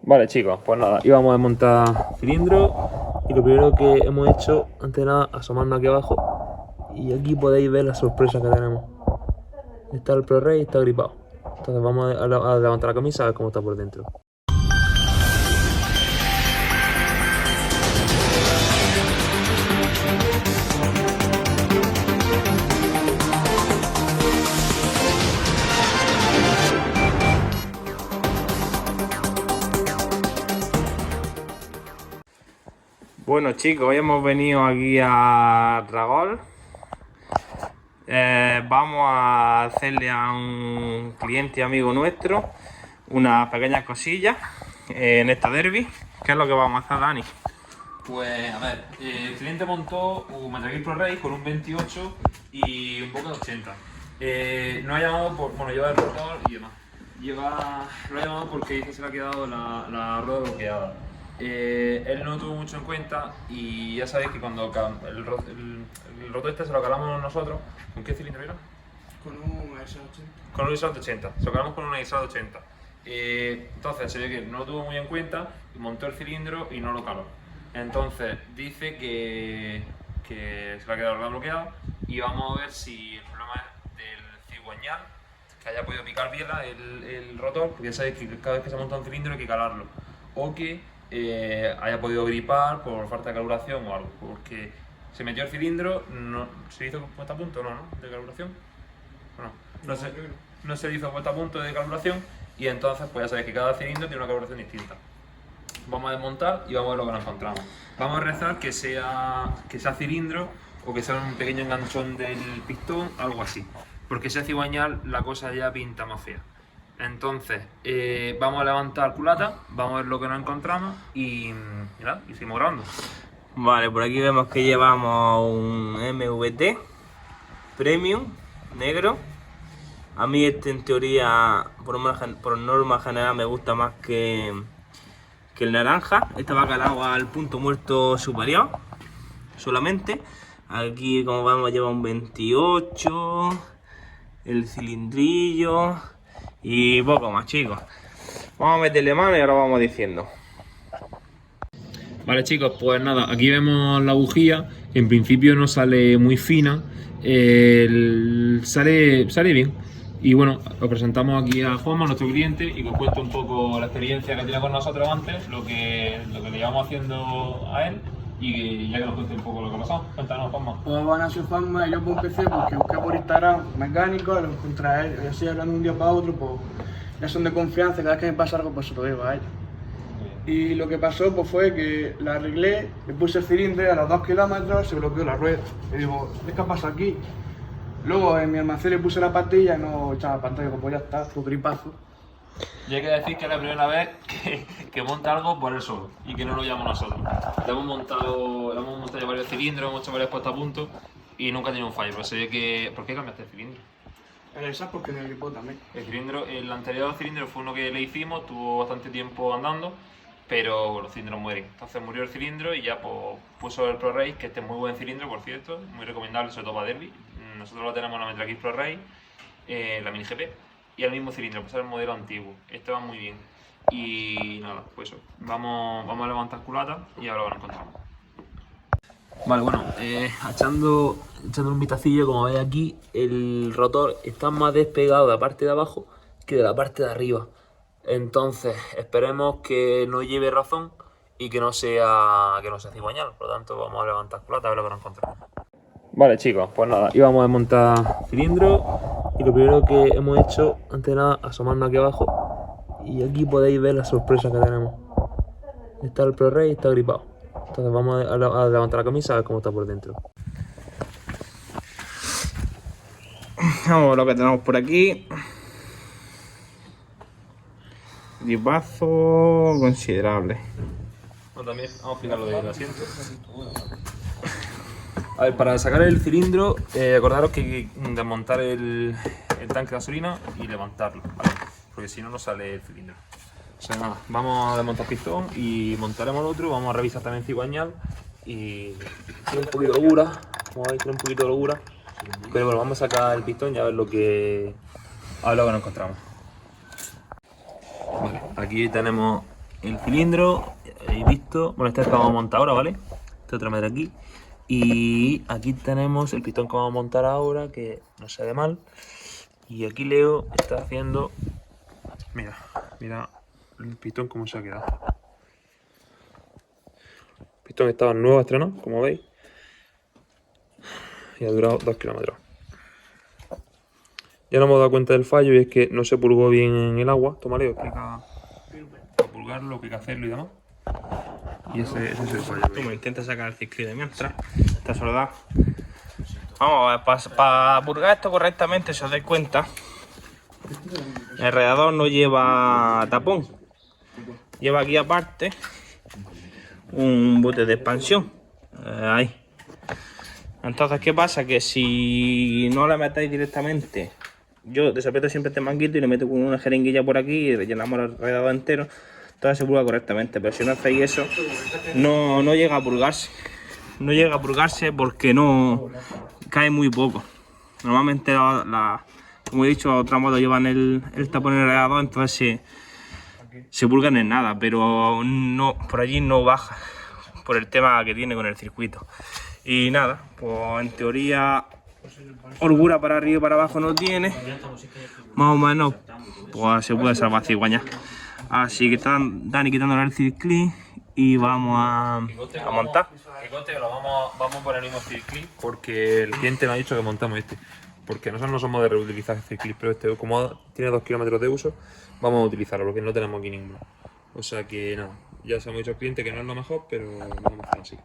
Vale chicos, pues nada, íbamos a desmontar cilindro y lo primero que hemos hecho, antes de nada, asomarnos aquí abajo y aquí podéis ver la sorpresa que tenemos. Está el ProRay y está gripado. Entonces vamos a levantar la camisa a ver cómo está por dentro. Bueno chicos, hoy hemos venido aquí a Dragol. Vamos a hacerle a un cliente y amigo nuestro unas pequeñas cosillas en esta derby. ¿Qué es lo que vamos a hacer, Dani? Pues a ver, el cliente montó un Metal ProRay con un 28 y un poco de 80. No ha llamado por, bueno, lleva el rotor y demás. Lo ha llamado porque dice que se le ha quedado la rueda bloqueada. Él no lo tuvo mucho en cuenta y ya sabéis que cuando el rotor este se lo calamos nosotros. ¿Con qué cilindro era? Con un ISA80. Con un ISA 80, se lo calamos con una ISA 80. Entonces se ve que no lo tuvo muy en cuenta, montó el cilindro y no lo caló. Entonces dice que se le ha quedado la rueda bloqueada y vamos a ver si el problema es del cigüeñal, que haya podido picar bien el rotor, porque ya sabéis que cada vez que se monta un cilindro hay que calarlo, o que haya podido gripar por falta de carburación o algo, porque se metió el cilindro, no, ¿se hizo puesta a punto? No, de carburación. No se hizo puesta a punto de carburación y entonces pues ya sabéis que cada cilindro tiene una carburación distinta. Vamos a desmontar y vamos a ver lo que nos encontramos. Vamos a rezar que sea cilindro o que sea un pequeño enganchón del pistón, algo así. Porque si es cigüeñal la cosa ya pinta más fea. Entonces, vamos a levantar culata, vamos a ver lo que nos encontramos y nada, y seguimos grabando. Vale, por aquí vemos que llevamos un MVT Premium negro. A mí este en teoría, por norma general, me gusta más que el naranja. Este va calado al punto muerto superior solamente. Aquí, como vemos, lleva un 28, el cilindrillo y poco más, chicos. Vamos a meterle mano y ahora vamos diciendo. Vale chicos, pues nada, aquí vemos la bujía, que en principio no sale muy fina, sale bien. Y bueno, os presentamos aquí a Juanma, nuestro cliente, y que os cuento un poco la experiencia que tiene con nosotros antes, lo que le llevamos haciendo a él, y ya que nos cuente un poco lo que ha pasado. Cuéntanos, Juanma. Pues bueno, soy Juanma y yo pues empecé porque busqué por Instagram mecánico, lo encontré a él, y así hablando de un día para otro, pues ya son de confianza, cada vez que me pasa algo pues se lo digo a él. Y lo que pasó pues fue que la arreglé, le puse el cilindro y a los 2 kilómetros se bloqueó la rueda. Y digo, ¿qué pasa aquí? Luego en mi almacén le puse la pastilla y no echaba pantalla, pues ya está, fue gripazo. Y hay que decir que es la primera vez que monta algo por él solo y que no lo llamamos nosotros. Le hemos montado ya varios cilindros, hemos hecho varias puestas a punto y nunca ha tenido un fallo. Pero se ve que. ¿Por qué cambiaste el cilindro? El ISA porque me gripó también. El anterior cilindro fue uno que le hicimos, tuvo bastante tiempo andando, pero los cilindros mueren. Entonces murió el cilindro y ya pues, puso el ProRay, que este es muy buen cilindro, por cierto, muy recomendable, sobre todo para derby. Nosotros lo tenemos en la Metra X ProRay, la Mini GP, y el mismo cilindro, pues es el modelo antiguo. Este va muy bien. Y nada, pues eso. Vamos a levantar culata y ahora lo encontramos. Vale, bueno, echando un vistacillo, como veis aquí, el rotor está más despegado de la parte de abajo que de la parte de arriba. Entonces, esperemos que no lleve razón y que no sea cigüeñal. Por lo tanto, vamos a levantar culata a ver lo que nos encontramos. Vale chicos, pues nada, íbamos a desmontar cilindro y lo primero que hemos hecho, antes de nada, asomarnos aquí abajo y aquí podéis ver la sorpresa que tenemos. Está el ProRay y está gripado. Entonces vamos a levantar la camisa a ver cómo está por dentro. Vamos a ver lo que tenemos por aquí. Gripazo considerable. Bueno, también vamos a explicar lo del asiento. A ver, para sacar el cilindro, acordaros que hay que desmontar el tanque de gasolina y levantarlo, ¿vale? Porque si no, no sale el cilindro. O sea, nada, vamos a desmontar el pistón y montaremos el otro. Vamos a revisar también cigüeñal y tiene un poquito de locura, como veis, tiene un poquito de locura. Pero bueno, vamos a sacar el pistón y a ver lo que nos encontramos. Vale, aquí tenemos el cilindro, habéis visto. Bueno, este es el que vamos a montar ahora, ¿vale? Este otro meter aquí. Y aquí tenemos el pistón que vamos a montar ahora, que no se ve mal. Y aquí Leo está haciendo... Mira, mira el pistón cómo se ha quedado. El pistón estaba nuevo estrenado, como veis. Y ha durado 2 kilómetros. Ya nos hemos dado cuenta del fallo y es que no se purgó bien en el agua. Toma, Leo, explica para purgarlo, lo que hay que hacerlo y demás. Y ese es el fallo. Toma, intenta sacar el ciclí de mientras. Esta soledad. Vamos, para purgar esto correctamente, si os dais cuenta, el radiador no lleva tapón. Lleva aquí aparte un bote de expansión. Ahí. Entonces, ¿qué pasa? Que si no le metéis directamente, yo desaprieto siempre este manguito y le meto con una jeringuilla por aquí y rellenamos el radiador entero, entonces se purga correctamente. Pero si no hacéis eso, no llega a purgarse. No llega a purgarse porque no cae muy poco. Normalmente, como he dicho, otras motos llevan el tapón en el radiador, entonces se purgan en nada, pero no, por allí no baja, por el tema que tiene con el circuito. Y nada, pues en teoría holgura para arriba y para abajo no tiene, más o menos pues se puede salvar cigüeña. Así que están Dani quitándole el circlip y vamos a montar. Vamos a poner el mismo circlip porque el cliente me ha dicho que montamos este. Porque nosotros no somos de reutilizar circlip, pero este, como tiene 2 kilómetros de uso, vamos a utilizarlo porque no tenemos aquí ninguno. O sea que nada, ya se hemos dicho al cliente que no es lo mejor, pero vamos a hacer así.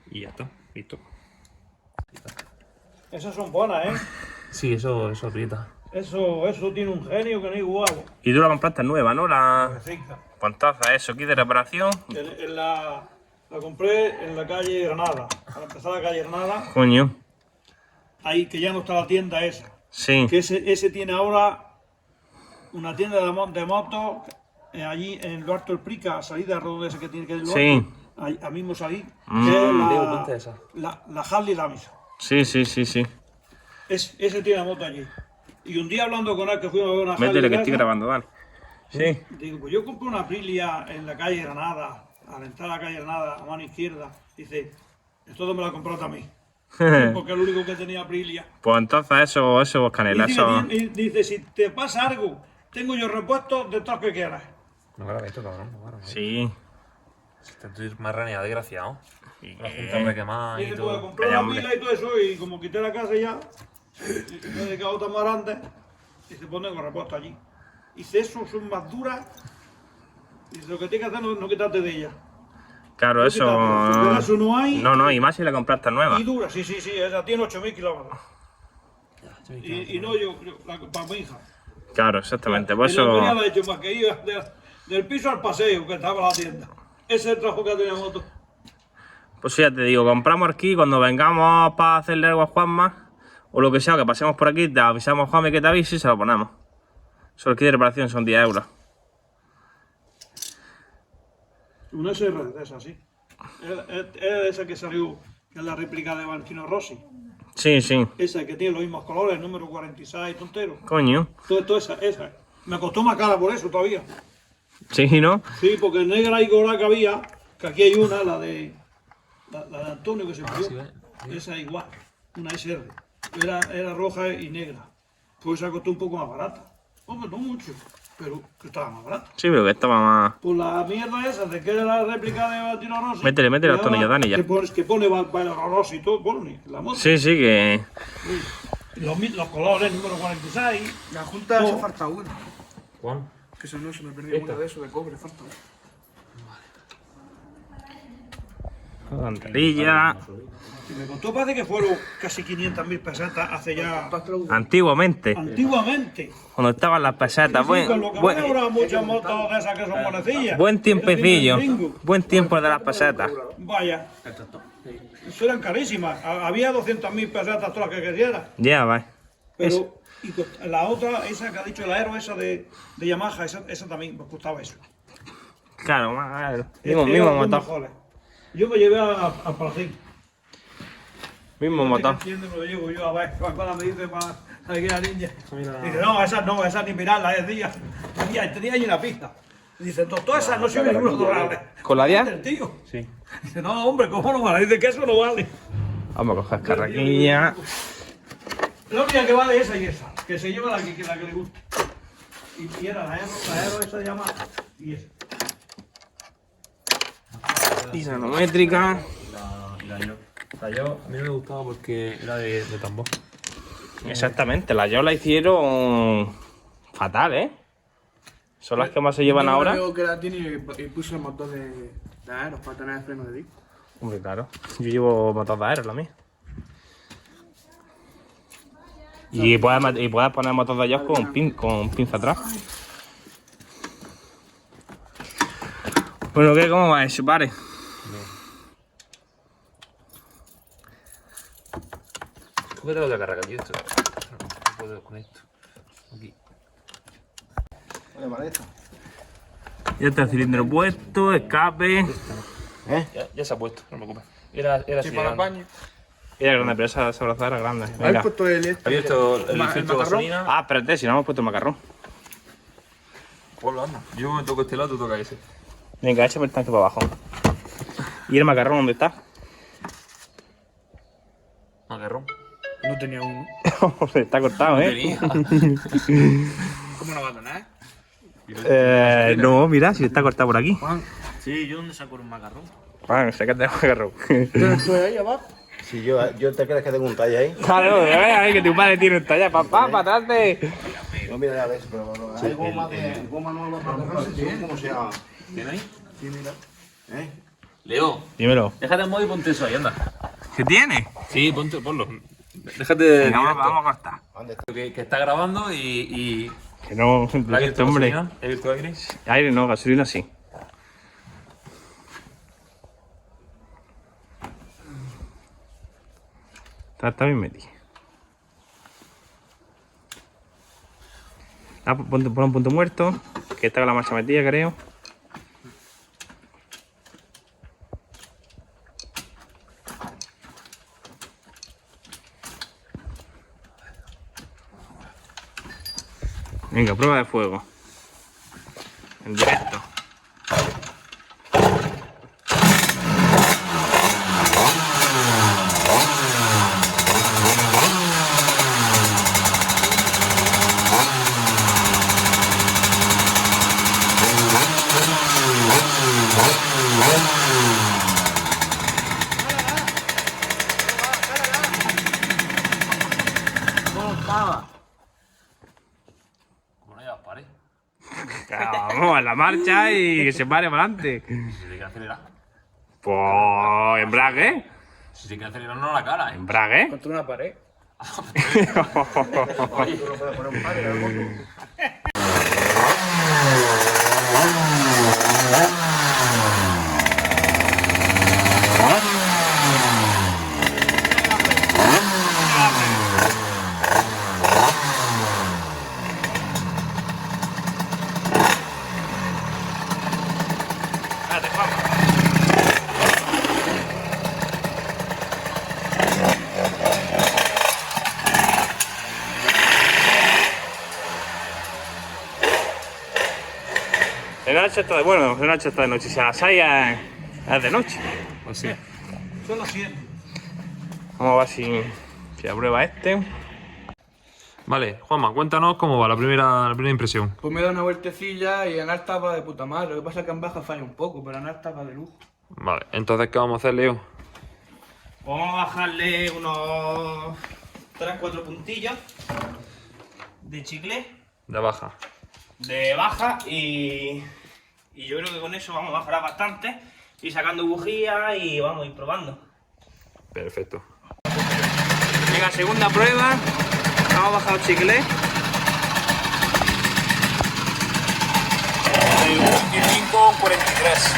Y ya está, listo. Esas son buenas, ¿eh? Sí, eso aprieta. Eso tiene un genio que no es igual. Y tú la compraste nueva, ¿no? La Recicla. pantaza, eso, aquí de reparación. La compré en la calle Granada. Al empezar la calle Granada, Coño, ahí que ya no está la tienda esa. sí. Que ese tiene ahora una tienda de motos allí en el Alto del Prica, salida redonda esa que tiene que ir Sí. ahí mismo salí. Que es esa. la Harley Davidson. Sí. Ese tiene la moto allí. Y un día hablando con él que fuimos a ver una Harley Métele que de estoy esas, grabando, Dani. Sí. digo, pues yo compré una Aprilia en la calle Granada, al entrar a la calle Granada, a mano izquierda. Dice, esto me lo ha comprado a mí. Porque es lo único que tenía Aprilia. Pues entonces eso es canela, eso. Dice, si te pasa algo, tengo yo repuestos de todo lo que quieras. No grabes esto, cabrón, no grabes. Sí. Estoy más raneado, desgraciado. Y la junta me quemada y Dice, pues todo. compré Calla, la hombre. pila y todo eso, y como quité la casa ya, y me he dedicado a otra más grande, y se pone con repuesto allí. Dice, eso son más duras. Dice, lo que tienes que hacer es no quitarte de ella. Claro, eso. Porque eso no hay. No, y más si la compraste nueva. Y dura, sí, esa tiene 8.000 kilómetros. Y no yo para mi hija. Claro, exactamente. Pues Y la venía eso. la he hecho más que iba del piso al paseo, que estaba la tienda. Ese es el trabajo que tenía moto. Pues ya te digo, compramos aquí cuando vengamos para hacerle algo a Juanma, o lo que sea, que pasemos por aquí, te avisamos a Juanma que te avise y se lo ponemos. Solo que de reparación son 10 euros. Una SR de esa, sí. Es esa que salió, que es la réplica de Valentino Rossi. Sí. Esa que tiene los mismos colores, el número 46, tontero. Coño. Todo esa. Me costó más cara por eso todavía. Sí, ¿no? Sí, porque negra y dorada que había, que aquí hay una, la de Antonio que se murió. Esa igual, una SR. Era roja y negra. Pues esa costó un poco más barata. Hombre, no mucho, pero que estaba más barata. Sí, pero que estaba más. Pues la mierda esa de que era la réplica de Valentino Rossi. Métele los tornillos, Dani, ya. Que pone Valentino Rossi y todo, pone la moto. Sí, que. Los colores, número 46. La junta No. hace falta una. Juan. Que eso no se me perdió una de eso, de cobre, falta una. Cantarilla. Y me costó, parece que fueron casi 500.000 pesetas hace ya. Antiguamente, Antiguamente. cuando estaban las pesetas. Sí, con lo que ahora habrá muchas motos de esas que son monecillas. Buen tiempecillo. Pero tienen Buen tiempo de las pesetas. Vaya. Eso eran carísimas. Había 200.000 pesetas todas las que quisieras. Ya, va. Pero la otra, esa que ha dicho el Aero, esa de Yamaha, esa también me costaba eso. Claro, más. Eran Mismo los motor. mejores. Yo me llevé a Palacín. Mismo motor. Entiendo, me lo llevo yo a ver. Cuando me dice para aquí la niña. Dice, no, esas ni mirarlas, decía. Tenía ahí una pista. Dice, doctor, esa no sirve ninguna doble. ¿Con la 10? El tío. Sí. Dice, no, hombre, ¿cómo no vale? Dice que eso no vale. Vamos a coger carraquilla. La única que vale es esa y esa, que se lleva la que le guste. Y era la Aero esa llama y esa. Y nanométrica. La yo, a mí me gustaba porque era de tambor. Exactamente, la yo la hicieron fatal, ¿eh? Son las que más se llevan Tengo un ahora. amigo que la tiene y puso el motor de Aero para tener el freno de disco. Hombre, claro. Yo llevo motor de aero, la mía. Y puedes poner motor de ellos con pinza atrás. Bueno, ¿qué? ¿Cómo va eso, pare? ¿Cómo te lo voy a cargar aquí esto? No puedo con esto. Aquí. Ya está el cilindro puesto, escape. Ya se ha puesto, no me preocupes. Era así. Para el baño. Era grande, pero esa abrazada era grande. ¿Habéis Venga. puesto el este? ¿Has visto el ¿El filtro de macarrón? gasolina? Ah, espérate, si no hemos puesto el macarrón. Ponlo, anda. Yo me toco este lado, tú tocas ese. Venga, échame el tanque para abajo. ¿Y el macarrón dónde está? Macarrón. No tenía uno. Está cortado, ¿eh? Tenía. ¿Cómo no va a tener? No, mira, si está cortado por aquí. Juan, Sí, yo dónde saco un macarrón. Bueno, sé que tengo macarrón. ¿tienes tú ahí abajo? Si yo te crees que tengo un talle ahí. Claro, a ver que tu padre tiene un talla. Papá, patate. No, mira, ya ves, pero no, hay goma nueva para comprarse, ¿cómo se llama? ¿Tiene ahí? Sí, mira. ¿Eh? Leo, Dímelo. déjate el móvil y ponte eso ahí, anda. ¿Qué tiene? Sí, ponlo. Déjate de Venga, directo. vamos a cortar. ¿Dónde está? Que está grabando y Que no, ¿la has este hombre. gasolina? ¿Has visto aire? Aire no, gasolina sí. Está bien metido. Ah, pon un punto muerto, que está con la marcha metida, creo. Venga, prueba de fuego. En directo. Como no llevas pares. Vamos a la marcha y que se pare para adelante. Si te que acelerar. Pues embrague. Si te que acelerar, no la cara, Embrague. Contra una pared. De noche está de bueno, de noche está de noche. Si a las 6 es de noche. Pues sí. Son las 100. Vamos a ver si aprueba este. Vale, Juanma, cuéntanos cómo va la primera impresión. Pues me da una vueltecilla y en alta va de puta madre. Lo que pasa es que en baja falla un poco, pero en alta va de lujo. Vale, entonces, ¿qué vamos a hacer, Leo? Vamos a bajarle unos 3-4 puntillos de chicle De baja. de baja y yo creo que con eso vamos a mejorar bastante. Ir sacando bujías y vamos a ir probando. Perfecto. Venga, segunda prueba. Vamos a bajar el chicle. De un 25 a un 43.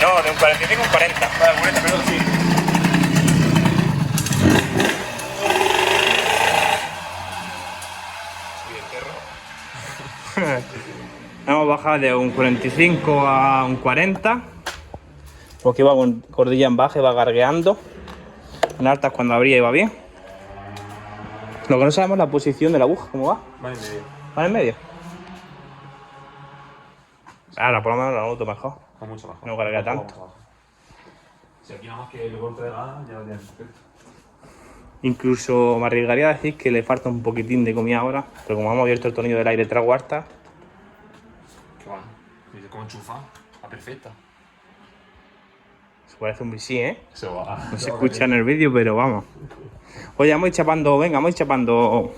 No, de un 45 a un 40. Vale, 40, pero sí. Hemos bajado de un 45 a un 40. Porque iba con cordilla en baja, iba gargueando. En altas cuando abría iba bien. Lo que no sabemos es la posición de la aguja, ¿cómo va? Va en medio. ¿Va en medio? Ahora, por lo menos la noto mejor. Es mucho mejor. No carga Mucho tanto. mejor. Si aquí nada más que el corte de la ya lo tienes perfecto. Incluso me arriesgaría a decir que le falta un poquitín de comida ahora, pero como hemos abierto el tornillo del aire 3 cuartas, Qué bueno. Dice, ¿cómo enchufa? Está perfecta. se parece un bici, ¿eh? Se va. No se escucha en el vídeo, pero vamos. Oye, vamos a ir chapando, venga, vamos a ir chapando.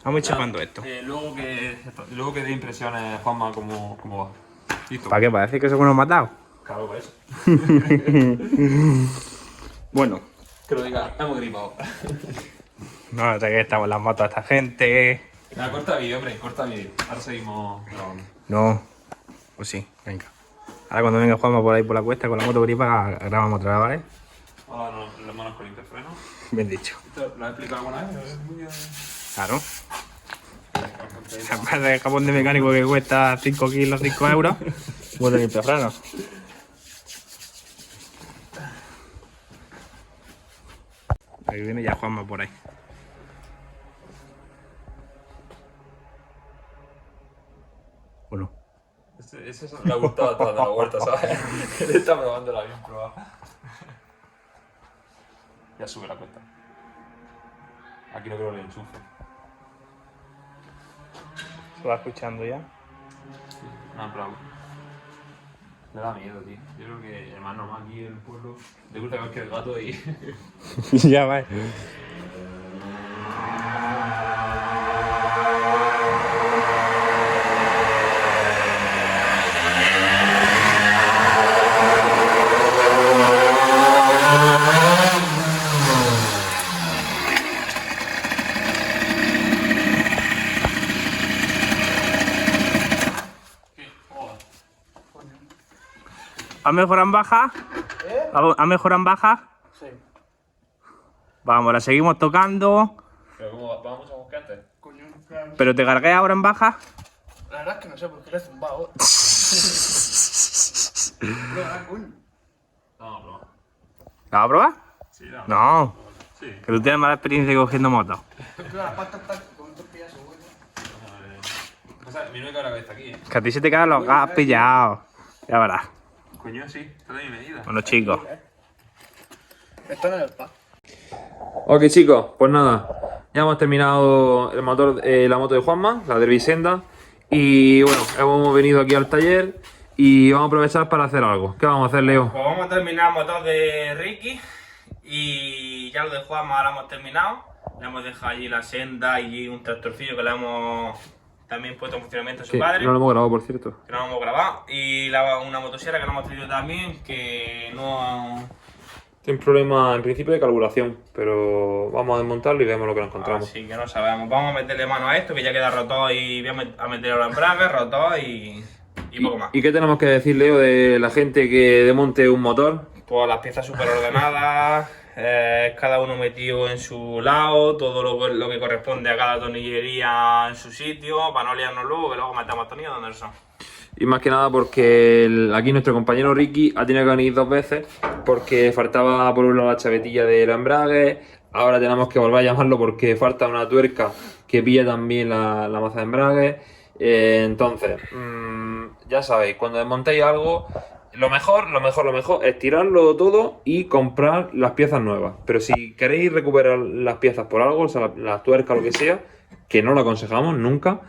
Vamos a ir chapando esto. Luego que dé impresiones, Juanma, cómo va. Listo. ¿Para qué? ¿Para decir que se hemos matado? Claro, para eso. Bueno, Que lo diga, hemos gripado. no sé qué estamos en las motos de esta gente. Nada, corta vídeo, hombre, corta vídeo. Ahora seguimos grabando. No, pues sí, venga. Ahora cuando venga Juanma por ahí por la cuesta con la moto gripa, grabamos otra vez, ¿vale? Ahora las manos con interfreno. Bien dicho. ¿Esto lo has explicado alguna vez? Claro. Aparte del jabón de mecánico que cuesta 5 kilos, 5 euros, pues de interfreno. Ahí viene ya Juanma por ahí. Bueno. Ese le ha gustado hasta dando la vuelta, ¿sabes? Él está probando la bien probada. Ya sube la cuesta. Aquí no creo que le enchufe. ¿Se va escuchando ya? No, pero me da miedo, tío. Yo creo que el más normal aquí en el pueblo le gusta cualquier gato y... Ya va. ¿Ha mejorado en baja? ¿Ha mejorado en baja? Sí. Vamos, la seguimos tocando. Pero ¿cómo vamos a buscar antes? Coño, claro. ¿Pero te cargué ahora en baja? La verdad es que no sé por qué le he zumbado. No, coño. Vamos a probar. ¿La vas a probar? Sí, no. No, Sí. que tú tienes mala experiencia cogiendo motos. La pata está con estos pies seguro. O sea, mi única cabeza aquí, Que a ti se te quedan los gas pillados. Ya verás. Coño, sí, está de mi medida. Bueno, chicos. Están en el pack. Ok, chicos, pues nada. Ya hemos terminado el motor, la moto de Juanma, la Derby Senda. Y bueno, hemos venido aquí al taller y vamos a aprovechar para hacer algo. ¿Qué vamos a hacer, Leo? Pues vamos a terminar el motor de Ricky. Y ya lo de Juanma ahora hemos terminado. Le hemos dejado allí la senda y un tractorcillo que le hemos también puesto en funcionamiento a su Que padre. no lo hemos grabado, por cierto. Que no hemos grabado. Y una motosierra que no hemos tenido también, que no... Tiene un problema en principio de carburación, pero vamos a desmontarlo y vemos lo que nos encontramos. Así que no sabemos. Vamos a meterle mano a esto, que ya queda roto, y voy a meter ahora embrague, roto y poco más. ¿Y qué tenemos que decir, Leo, de la gente que desmonte un motor? Todas las piezas súper ordenadas, cada uno metido en su lado, todo lo que corresponde a cada tornillería en su sitio, para no liarnos luego, que luego metemos tornillos donde son. Y más que nada porque aquí nuestro compañero Ricky ha tenido que venir 2 veces porque faltaba por un lado la chavetilla del embrague. Ahora tenemos que volver a llamarlo porque falta una tuerca que pilla también la maza de embrague. Entonces, ya sabéis, cuando desmontéis algo, lo mejor es tirarlo todo y comprar las piezas nuevas. Pero si queréis recuperar las piezas por algo, o sea, las tuercas, lo que sea, que no lo aconsejamos nunca,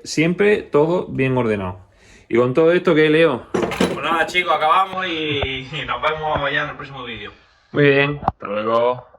siempre todo bien ordenado. Y con todo esto, ¿qué, Leo? Pues nada, chicos, acabamos y nos vemos ya en el próximo vídeo. Muy bien, hasta luego.